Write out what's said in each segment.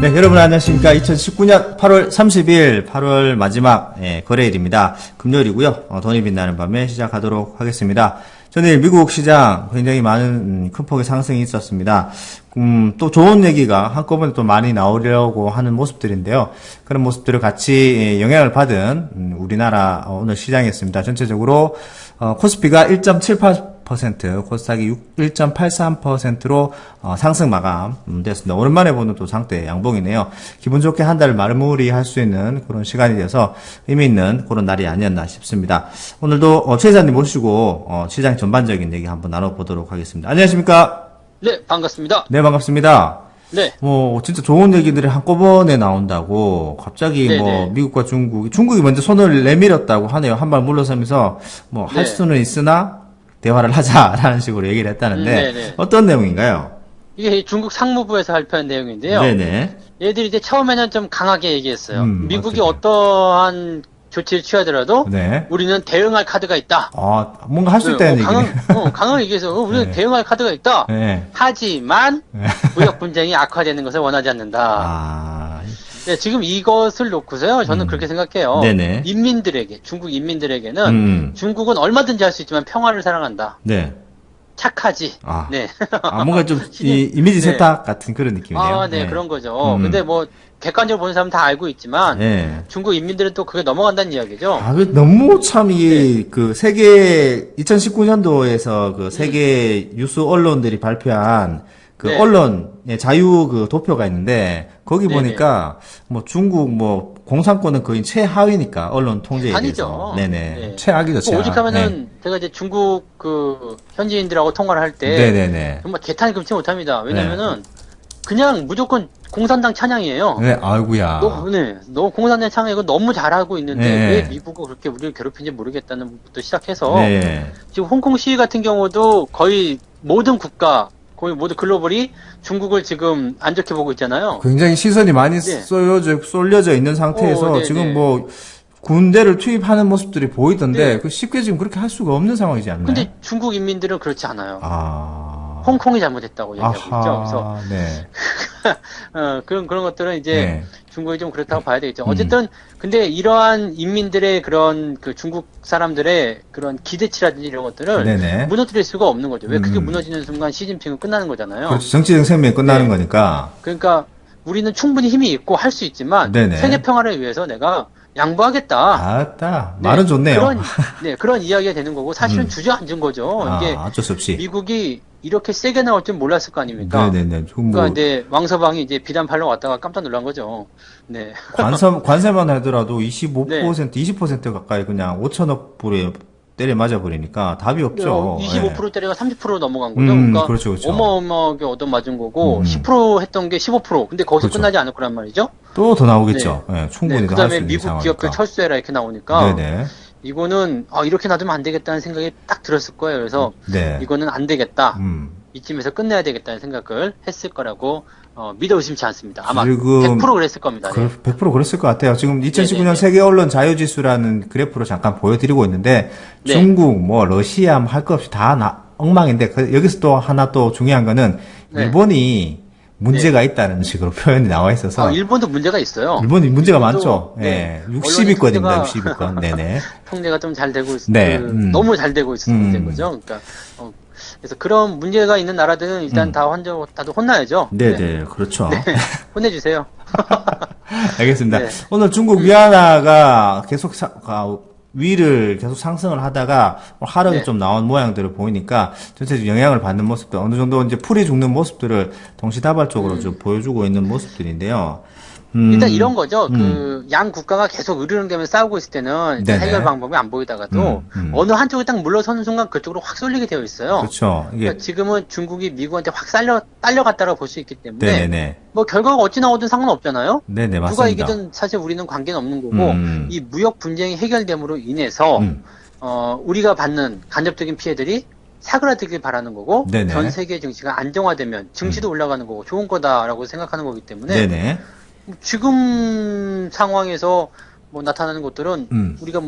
네, 여러분 안녕하십니까. 2019년 8월 30일, 8월 마지막 거래일입니다. 금요일이고요. 돈이 빛나는 밤에 시작하도록 하겠습니다. 전일 미국 시장 굉장히 많은 큰 폭의 상승이 있었습니다. 또 좋은 얘기가 한꺼번에 또 많이 나오려고 하는 모습들인데요. 그런 모습들을 같이 영향을 받은 우리나라 오늘 시장이었습니다. 전체적으로 코스피가 1.78%, 코스닥이 1.83%로 상승 마감됐습니다. 오랜만에 보는 또 상태 양봉이네요. 기분 좋게 한 달을 마무리할 수 있는 그런 시간이 돼서 의미 있는 그런 날이 아니었나 싶습니다. 오늘도 최 회장님 모시고 시장 전반적인 얘기 한번 나눠보도록 하겠습니다. 안녕하십니까? 네, 반갑습니다. 네, 반갑습니다. 네. 진짜 좋은 얘기들이 한꺼번에 나온다고, 갑자기 네네. 미국과 중국이 먼저 손을 내밀었다고 하네요. 한 발 물러서면서, 할 네. 수는 있으나, 대화를 하자라는 식으로 얘기를 했다는데, 네네. 어떤 내용인가요? 이게 중국 상무부에서 발표한 내용인데요. 네네. 얘들이 이제 처음에는 좀 강하게 얘기했어요. 미국이 어떻게? 어떠한 조치를 취하더라도 네. 우리는 대응할 카드가 있다. 뭔가 할 수 있다는 얘기네. 강하게 얘기해서 우리는 네. 대응할 카드가 있다. 네. 하지만 무역 분쟁이 악화되는 것을 원하지 않는다. 아, 네, 지금 이것을 놓고서요. 저는 그렇게 생각해요. 네네. 중국 인민들에게는 음. 중국은 얼마든지 할 수 있지만 평화를 사랑한다. 네. 착하지. 아. 네. 뭔가 좀, 이미지 네. 세탁 같은 그런 느낌이네요. 네, 그런 거죠. 음. 근데 뭐, 객관적으로 보는 사람은 다 알고 있지만, 네. 중국 인민들은 또 그게 넘어간다는 이야기죠. 너무 참, 세계, 2019년도에서 세계 유수 언론들이 발표한 네. 언론의 자유 도표가 있는데, 거기 네네. 보니까, 중국 공산권은 거의 최하위니까, 언론 통제에 아니죠. 대해서. 네네. 네. 최악이죠, 최악. 오직하면은, 제가 이제 중국 현지인들하고 통화를 할 때, 네네네. 정말 개탄을 금치 못합니다. 왜냐면은, 그냥 무조건 공산당 찬양이에요. 네, 아이고야. 너 공산당 찬양이고 너무 잘하고 있는데, 네. 왜 미국은 그렇게 우리를 괴롭히는지 모르겠다는 부분부터 시작해서, 네. 지금 홍콩 시위 같은 경우도 거의 모든 국가, 거의 모두 글로벌이 중국을 지금 안 좋게 보고 있잖아요. 굉장히 시선이 많이 네. 쏠려져 있는 상태에서 네네. 지금 군대를 투입하는 모습들이 보이던데 네. 쉽게 지금 그렇게 할 수가 없는 상황이지 않나요? 근데 중국 인민들은 그렇지 않아요. 아. 홍콩이 잘못했다고 얘기하고 있죠. 그래서 네. 그런 것들은 이제 네. 중국이 좀 그렇다고 봐야 되겠죠. 어쨌든 근데 이러한 인민들의 그런 중국 사람들의 그런 기대치라든지 이런 것들을 네네. 무너뜨릴 수가 없는 거죠. 왜 그게 무너지는 순간 시진핑은 끝나는 거잖아요. 그렇죠. 정치적 생명이 끝나는 네. 거니까. 그러니까 우리는 충분히 힘이 있고 할 수 있지만 네네. 세계 평화를 위해서 내가 양보하겠다. 아따. 말은 좋네요. 그런 이야기가 되는 거고 사실은 주저앉은 거죠. 이게 어쩔 수 없이. 미국이 이렇게 세게 나올 줄 몰랐을 거 아닙니까? 네네네. 그러니까 이제 왕서방이 이제 비단팔로 왔다가 깜짝 놀란 거죠. 네. 관세만 하더라도 25%, 네. 20% 가까이 그냥 5천억 불에 때려 맞아 버리니까 답이 없죠. 25% 때려가 30% 넘어간 거죠. 그러니까 그렇죠, 그렇죠. 어마어마하게 얻어맞은 거고 10% 했던 게 15%. 근데 거기서 그렇죠. 끝나지 않을 거란 말이죠. 또 더 나오겠죠. 네, 충분히 네. 더 할 수 그다음에 있는 미국 상황이니까. 기업들 철수해라 이렇게 나오니까 네네. 이거는 이렇게 놔두면 안 되겠다는 생각이 딱 들었을 거예요. 그래서 네. 이거는 안 되겠다. 음. 이쯤에서 끝내야 되겠다는 생각을 했을 거라고 믿어 의심치 않습니다. 아마 지금 100% 그랬을 겁니다. 네. 100% 그랬을 것 같아요. 지금 2019년 네네네. 세계 언론 자유지수라는 그래프로 잠깐 보여드리고 있는데 네. 중국, 러시아 할 것 없이 다 엉망인데 여기서 또 하나 또 중요한 거는 네. 일본이 문제가 있다는 식으로 표현이 나와 있어서 일본도 문제가 있어요. 일본이 문제가 일본도, 많죠. 네. 예. 60위권입니다. 통제가- 60위권. 네네. 통제가 좀 잘 되고 있어. 네. 너무 잘 되고 있어서 문제인 거죠. 그러니까 그래서 그런 문제가 있는 나라들은 일단 다들 혼나야죠. 네네. 그렇죠. 혼내주세요. 알겠습니다. 네. 오늘 중국 위안화가 계속 위를 계속 상승을 하다가 하락이 네. 좀 나온 모양들을 보이니까 전체적으로 영향을 받는 모습들 어느 정도 이제 풀이 죽는 모습들을 동시다발적으로 좀 보여주고 있는 모습들인데요. 일단 이런 거죠. 양 국가가 계속 으르렁대면 싸우고 있을 때는 일단 네네. 해결 방법이 안 보이다가도 어느 한쪽이 딱 물러서는 순간 그쪽으로 확 쏠리게 되어 있어요. 그렇죠. 이게 그러니까 지금은 중국이 미국한테 확 딸려갔다라고 볼 수 있기 때문에 네네네. 뭐 결과가 어찌 나오든 상관없잖아요. 네네 맞습니다. 누가 이기든 사실 우리는 관계는 없는 거고 이 무역 분쟁이 해결됨으로 인해서 우리가 받는 간접적인 피해들이 사그라들길 바라는 거고 네네. 전 세계 증시가 안정화되면 증시도 올라가는 거고 좋은 거다라고 생각하는 거기 때문에 네네. 지금 상황에서 나타나는 것들은 우리가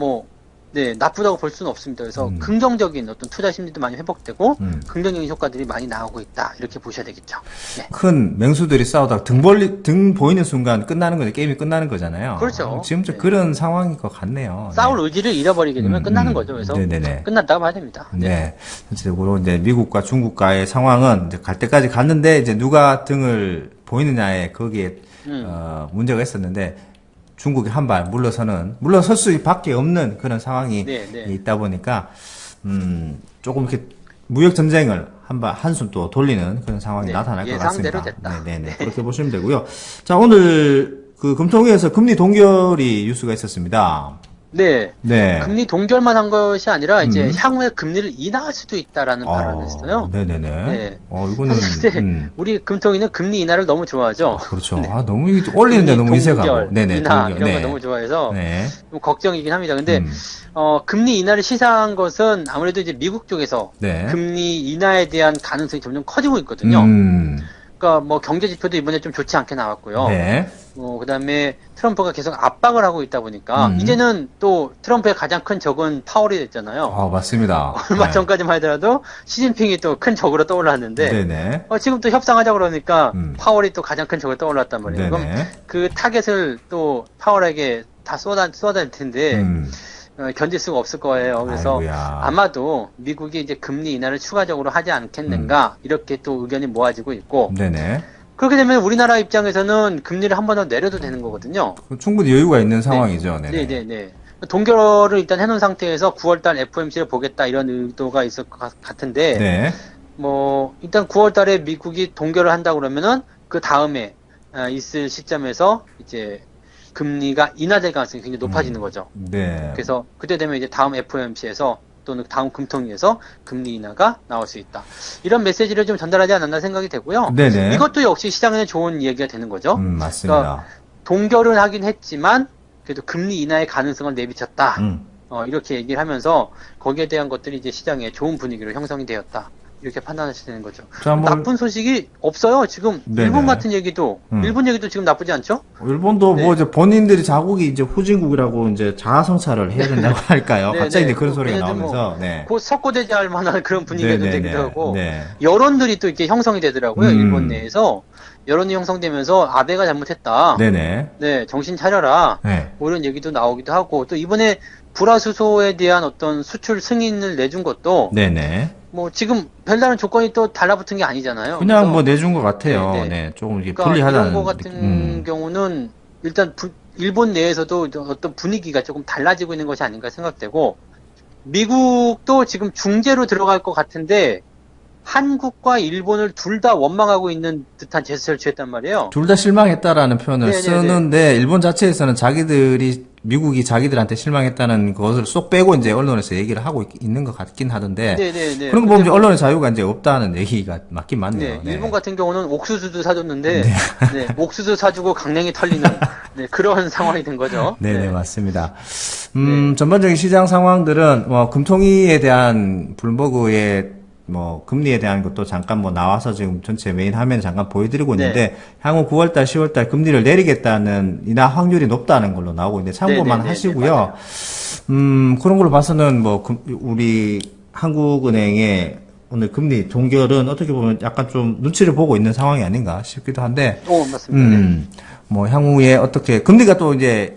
네, 나쁘다고 볼 수는 없습니다. 그래서 긍정적인 어떤 투자 심리도 많이 회복되고 긍정적인 효과들이 많이 나오고 있다. 이렇게 보셔야 되겠죠. 네. 큰 맹수들이 싸우다가 등 보이는 순간 끝나는 거죠. 게임이 끝나는 거잖아요. 그렇죠. 지금 좀 네. 그런 상황인 것 같네요. 싸울 의지를 잃어버리게 되면 끝나는 거죠. 그래서 네네네. 끝났다고 봐야 됩니다. 네. 전체적으로 이제 미국과 중국과의 상황은 이제 갈 때까지 갔는데 이제 누가 등을 보이느냐에 거기에 문제가 있었는데 중국이 한 발 물러설 수밖에 없는 그런 상황이 네, 네. 있다 보니까 조금 이렇게 무역 전쟁을 한숨 또 돌리는 그런 상황이 네, 나타날 것 예상대로 같습니다. 됐다. 네네. 그렇게 보시면 되고요. 자, 오늘 그 금통위에서 금리 동결이 뉴스가 있었습니다. 네. 네. 금리 동결만 한 것이 아니라 이제 향후에 금리를 인하할 수도 있다라는 발언을 했어요. 네네네. 네. 이거는 사실 근데 우리 금통위는 금리 인하를 너무 좋아하죠. 그렇죠. 너무 이게 올리는데 너무 인색하고. 동결, 네네. 인하 동결. 이런 거 네. 너무 좋아해서 네. 좀 걱정이긴 합니다. 근데 금리 인하를 시사한 것은 아무래도 이제 미국 쪽에서 네. 금리 인하에 대한 가능성이 점점 커지고 있거든요. 그러니까 뭐 경제 지표도 이번에 좀 좋지 않게 나왔고요. 네. 그다음에 트럼프가 계속 압박을 하고 있다 보니까 이제는 또 트럼프의 가장 큰 적은 파월이 됐잖아요. 맞습니다. 얼마 네. 전까지만 하더라도 시진핑이 또 큰 적으로 떠올랐는데 네네. 지금 또 협상하자 그러니까 파월이 또 가장 큰 적으로 떠올랐단 말이에요. 네네. 그럼 그 타겟을 또 파월에게 다 쏟아낼 텐데 견딜 수가 없을 거예요. 그래서 아이고야. 아마도 미국이 이제 금리 인하를 추가적으로 하지 않겠는가 이렇게 또 의견이 모아지고 있고 네네. 그렇게 되면 우리나라 입장에서는 금리를 한 번 더 내려도 되는 거거든요. 충분히 여유가 있는 상황이죠. 네네. 네네네. 동결을 일단 해놓은 상태에서 9월달 FOMC를 보겠다 이런 의도가 있을 것 같은데 네. 뭐 일단 9월달에 미국이 동결을 한다 그러면은 그 다음에 있을 시점에서 이제 금리가 인하될 가능성이 굉장히 높아지는 거죠. 네. 그래서 그때 되면 이제 다음 FOMC에서 또는 다음 금통위에서 금리 인하가 나올 수 있다. 이런 메시지를 좀 전달하지 않았나 생각이 되고요. 네네. 이것도 역시 시장에는 좋은 얘기가 되는 거죠. 맞습니다. 그러니까 동결은 하긴 했지만 그래도 금리 인하의 가능성을 내비쳤다. 이렇게 얘기를 하면서 거기에 대한 것들이 이제 시장에 좋은 분위기로 형성이 되었다. 이렇게 판단하셔야 되는 거죠. 자, 나쁜 소식이 없어요. 지금 네네. 일본 같은 얘기도 일본 얘기도 지금 나쁘지 않죠? 일본도 네. 뭐 이제 본인들이 자국이 이제 후진국이라고 이제 자아성찰을 해야 된다고 할까요? 네, 갑자기 네. 이제 그런 소리가 얘네들 나오면서. 네. 곧 석고대죄할 만한 그런 분위기가 좀 네네네. 되기도 하고 네. 여론들이 또 이렇게 형성이 되더라고요. 일본 내에서 여론이 형성되면서 아베가 잘못했다. 네네. 네, 정신 차려라. 네. 뭐 이런 얘기도 나오기도 하고 또 이번에 불화수소에 대한 어떤 수출 승인을 내준 것도 네네. 뭐 지금 별다른 조건이 또 달라붙은 게 아니잖아요. 그냥 그래서 뭐 내준 것 같아요. 네, 네. 네. 조금 이게 그러니까 불리하다는. 이런 거 같은 경우는 일단 일본 내에서도 어떤 분위기가 조금 달라지고 있는 것이 아닌가 생각되고 미국도 지금 중재로 들어갈 것 같은데 한국과 일본을 둘 다 원망하고 있는 듯한 제스처를 취했단 말이에요. 둘 다 실망했다라는 표현을 네네네. 쓰는데 일본 자체에서는 미국이 자기들한테 실망했다는 것을 쏙 빼고 이제 언론에서 얘기를 하고 있는 것 같긴 하던데 네네네. 그런 거 보면 이제 언론의 자유가 이제 없다는 얘기가 맞긴 맞네요. 네, 일본 같은 경우는 옥수수도 사줬는데 네, 옥수수 사주고 강냉이 털리는 네, 그런 상황이 된 거죠. 네네, 맞습니다. 전반적인 시장 상황들은 뭐 금통위에 대한 블룸버그의 뭐 금리에 대한 것도 잠깐 뭐 나와서 지금 전체 메인 화면 잠깐 보여드리고 있는데 향후 9월달, 10월달 금리를 내리겠다는 인하 확률이 높다는 걸로 나오고 있는데 참고만 네네네, 하시고요. 그런 걸로 봐서는 뭐 우리 한국은행의 오늘 금리 동결은 어떻게 보면 약간 좀 눈치를 보고 있는 상황이 아닌가 싶기도 한데. 맞습니다. 네. 뭐 향후에 어떻게 금리가 또 이제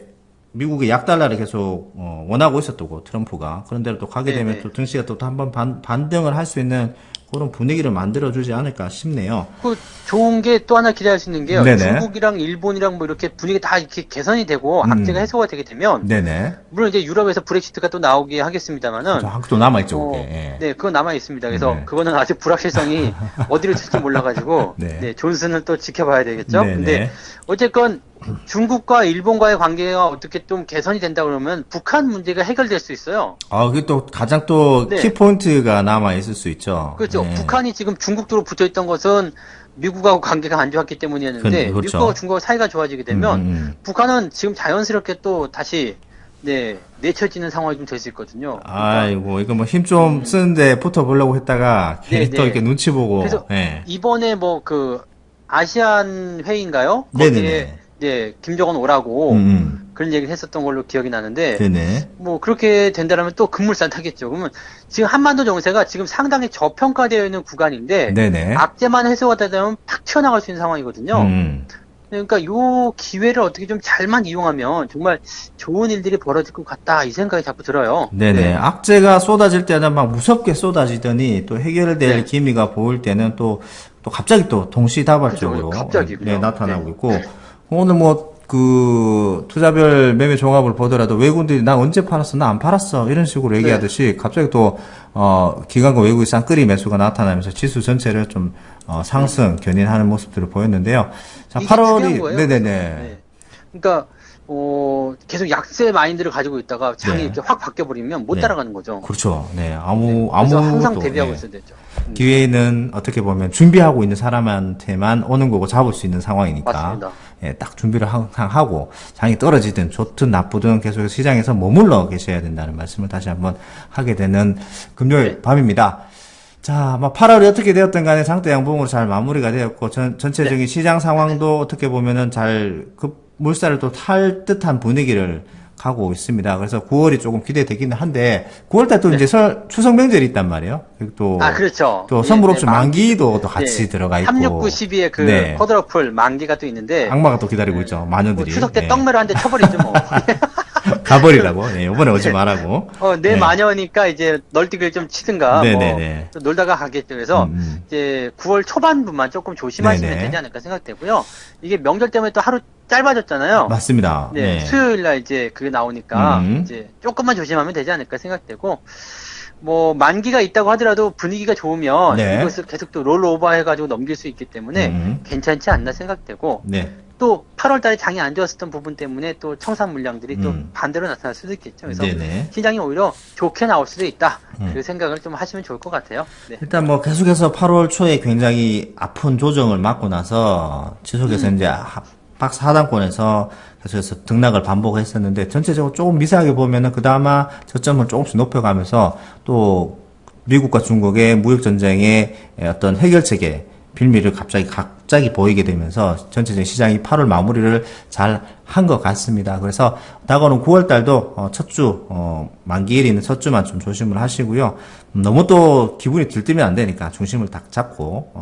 미국이 약달러를 계속 원하고 있었고 트럼프가 그런 대로 또 가게 되면 또 증시가 또 한번 반등을 할 수 있는 그런 분위기를 만들어주지 않을까 싶네요. 그 좋은 게 또 하나 기대할 수 있는 게요. 네네. 중국이랑 일본이랑 뭐 이렇게 분위기 다 이렇게 개선이 되고 악재가 해소가 되게 되면 네네. 물론 이제 유럽에서 브렉시트가 또 나오게 하겠습니다만은 한국도 남아있죠, 그게. 예. 네, 그건 남아 있습니다. 그래서 네. 그거는 아직 불확실성이 어디로 튈지 몰라가지고 네. 네, 존슨을 또 지켜봐야 되겠죠. 네네. 근데 어쨌건 중국과 일본과의 관계가 어떻게 좀 개선이 된다 그러면 북한 문제가 해결될 수 있어요. 그게 또 가장 또 네. 키포인트가 남아있을 수 있죠. 그렇죠. 예. 북한이 지금 중국 쪽으로 붙어 있던 것은 미국하고 관계가 안 좋았기 때문이었는데 그렇죠. 미국하고 중국하고 사이가 좋아지게 되면 북한은 지금 자연스럽게 또 다시 내쳐지는 상황이 좀 될 수 있거든요. 아이고, 이거 뭐 힘 좀 쓰는데 붙어보려고 했다가 괜히 네, 또 네. 이렇게 눈치 보고. 그래서 예. 이번에 뭐 그 아시안 회의인가요? 네네네. 거기에 네, 김정은 오라고 음. 그런 얘기를 했었던 걸로 기억이 나는데 네네. 뭐 그렇게 된다면 또 급물살 타겠죠. 그러면 지금 한반도 정세가 지금 상당히 저평가되어 있는 구간인데 네네. 악재만 해소하다 보면 팍 튀어나갈 수 있는 상황이거든요. 음. 그러니까 요 기회를 어떻게 좀 잘만 이용하면 정말 좋은 일들이 벌어질 것 같다 이 생각이 자꾸 들어요. 네네. 네. 악재가 쏟아질 때는 막 무섭게 쏟아지더니 또 해결될 네. 기미가 보일 때는 또 갑자기 또 동시다발적으로 그죠. 갑자기 네, 그죠. 나타나고 네. 있고 오늘 뭐 그 투자별 매매 종합을 보더라도 외국인들이 나 언제 팔았어? 나 안 팔았어. 이런 식으로 얘기하듯이 갑자기 또 기관과 외국인 쌍끌이 매수가 나타나면서 지수 전체를 좀 상승 견인하는 모습들을 보였는데요. 자, 이게 8월이 중요한 거예요. 네네네. 네. 그러니까 계속 약세 마인드를 가지고 있다가 장이 네. 이렇게 확 바뀌어버리면 못 네. 따라가는 거죠. 그렇죠. 네. 그래서 아무것도 항상 대비하고 네. 있어야 되죠. 기회는 어떻게 보면 준비하고 있는 사람한테만 오는 거고 잡을 수 있는 상황이니까 맞습니다. 예, 딱 준비를 항상 하고 장이 떨어지든 좋든 나쁘든 계속 시장에서 머물러 계셔야 된다는 말씀을 다시 한번 하게 되는 금요일 네. 밤입니다. 자, 8월이 어떻게 되었든 간에 장대 양봉으로 잘 마무리가 되었고 전체적인 네. 시장 상황도 어떻게 보면은 잘 물살을 또 탈 듯한 분위기를 가고 있습니다. 그래서 9월이 조금 기대되기는 한데 9월달 또 이제 추석 명절이 있단 말이에요. 그리고 또 그렇죠. 또 예, 선물옵션 네, 만기도 또 같이 네. 들어가 있고 369, 12의 그 네. 쿼드러플 만기가 또 있는데 악마가 또 기다리고 네. 있죠. 뭐 마녀들이 추석 때 네. 떡매를 한 대 쳐버리죠 뭐. 가버리라고. 네, 이번에 오지 말라고. 내 네. 마녀니까 이제 널뛰기를 좀 치든가 네네네. 또 놀다가 가겠죠. 그래서 이제 9월 초반부만 조금 조심하시면 네네. 되지 않을까 생각되고요. 이게 명절 때문에 또 하루 짧아졌잖아요. 맞습니다. 네, 네. 수요일 날 이제 그게 나오니까 이제 조금만 조심하면 되지 않을까 생각되고 뭐 만기가 있다고 하더라도 분위기가 좋으면 네. 이것을 계속 또 롤오버 해가지고 넘길 수 있기 때문에 괜찮지 않나 생각되고 네. 또 8월 달에 장이 안 좋았었던 부분 때문에 또 청산 물량들이 또 반대로 나타날 수도 있겠죠. 그래서 네네. 시장이 오히려 좋게 나올 수도 있다. 그 생각을 좀 하시면 좋을 것 같아요. 네. 일단 뭐 계속해서 8월 초에 굉장히 아픈 조정을 맞고 나서 지속해서 이제 박스 하단권에서 계속해서 등락을 반복했었는데 전체적으로 조금 미세하게 보면은 그 다음에 저점을 조금씩 높여가면서 또 미국과 중국의 무역 전쟁의 어떤 해결책에 빌미를 갑자기 보이게 되면서 전체적인 시장이 8월 마무리를 잘 한 것 같습니다. 그래서 다가오는 9월 달도 첫 주, 만기일이 있는 첫 주만 좀 조심을 하시고요. 너무 또 기분이 들뜨면 안 되니까 중심을 딱 잡고,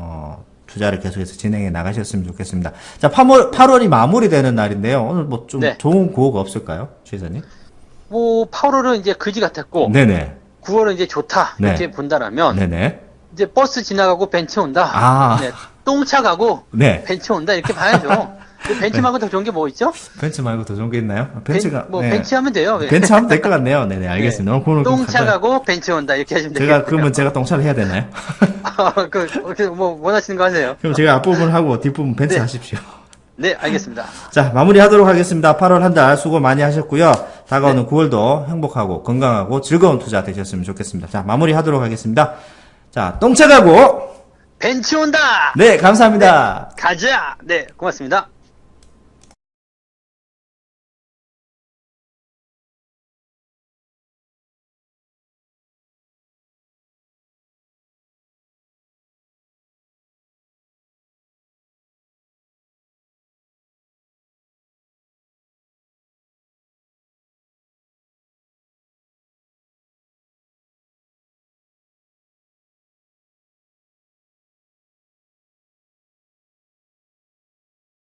투자를 계속해서 진행해 나가셨으면 좋겠습니다. 자, 8월이 마무리되는 날인데요. 오늘 뭐 좀 네. 좋은 구호가 없을까요? 최사님? 뭐 8월은 이제 그지 같았고 네네. 9월은 이제 좋다 네. 이렇게 본다라면 네네. 이제 버스 지나가고 벤츠 온다. 아. 네, 똥차 가고 네. 벤츠 온다 이렇게 봐야죠. 벤츠 말고 더 좋은 게 뭐 있죠? 벤츠 말고 더 좋은 게 있나요? 벤츠가, 네. 벤츠 하면 돼요. 네. 벤츠 하면 될 것 같네요. 네네, 알겠습니다. 오늘 그거는 똥차 가고 벤츠 온다 이렇게 하시면 제가, 되겠고요. 그러면 제가 똥차를 해야 되나요? 뭐 원하시는 거 하세요. 그럼 제가 앞부분 하고 뒷부분 벤츠 네. 하십시오. 네, 알겠습니다. 자, 마무리하도록 하겠습니다. 8월 한 달 수고 많이 하셨고요. 다가오는 네. 9월도 행복하고 건강하고 즐거운 투자 되셨으면 좋겠습니다. 자, 마무리하도록 하겠습니다. 자, 똥차 가고 벤츠 온다. 네, 감사합니다. 가자. 네, 고맙습니다.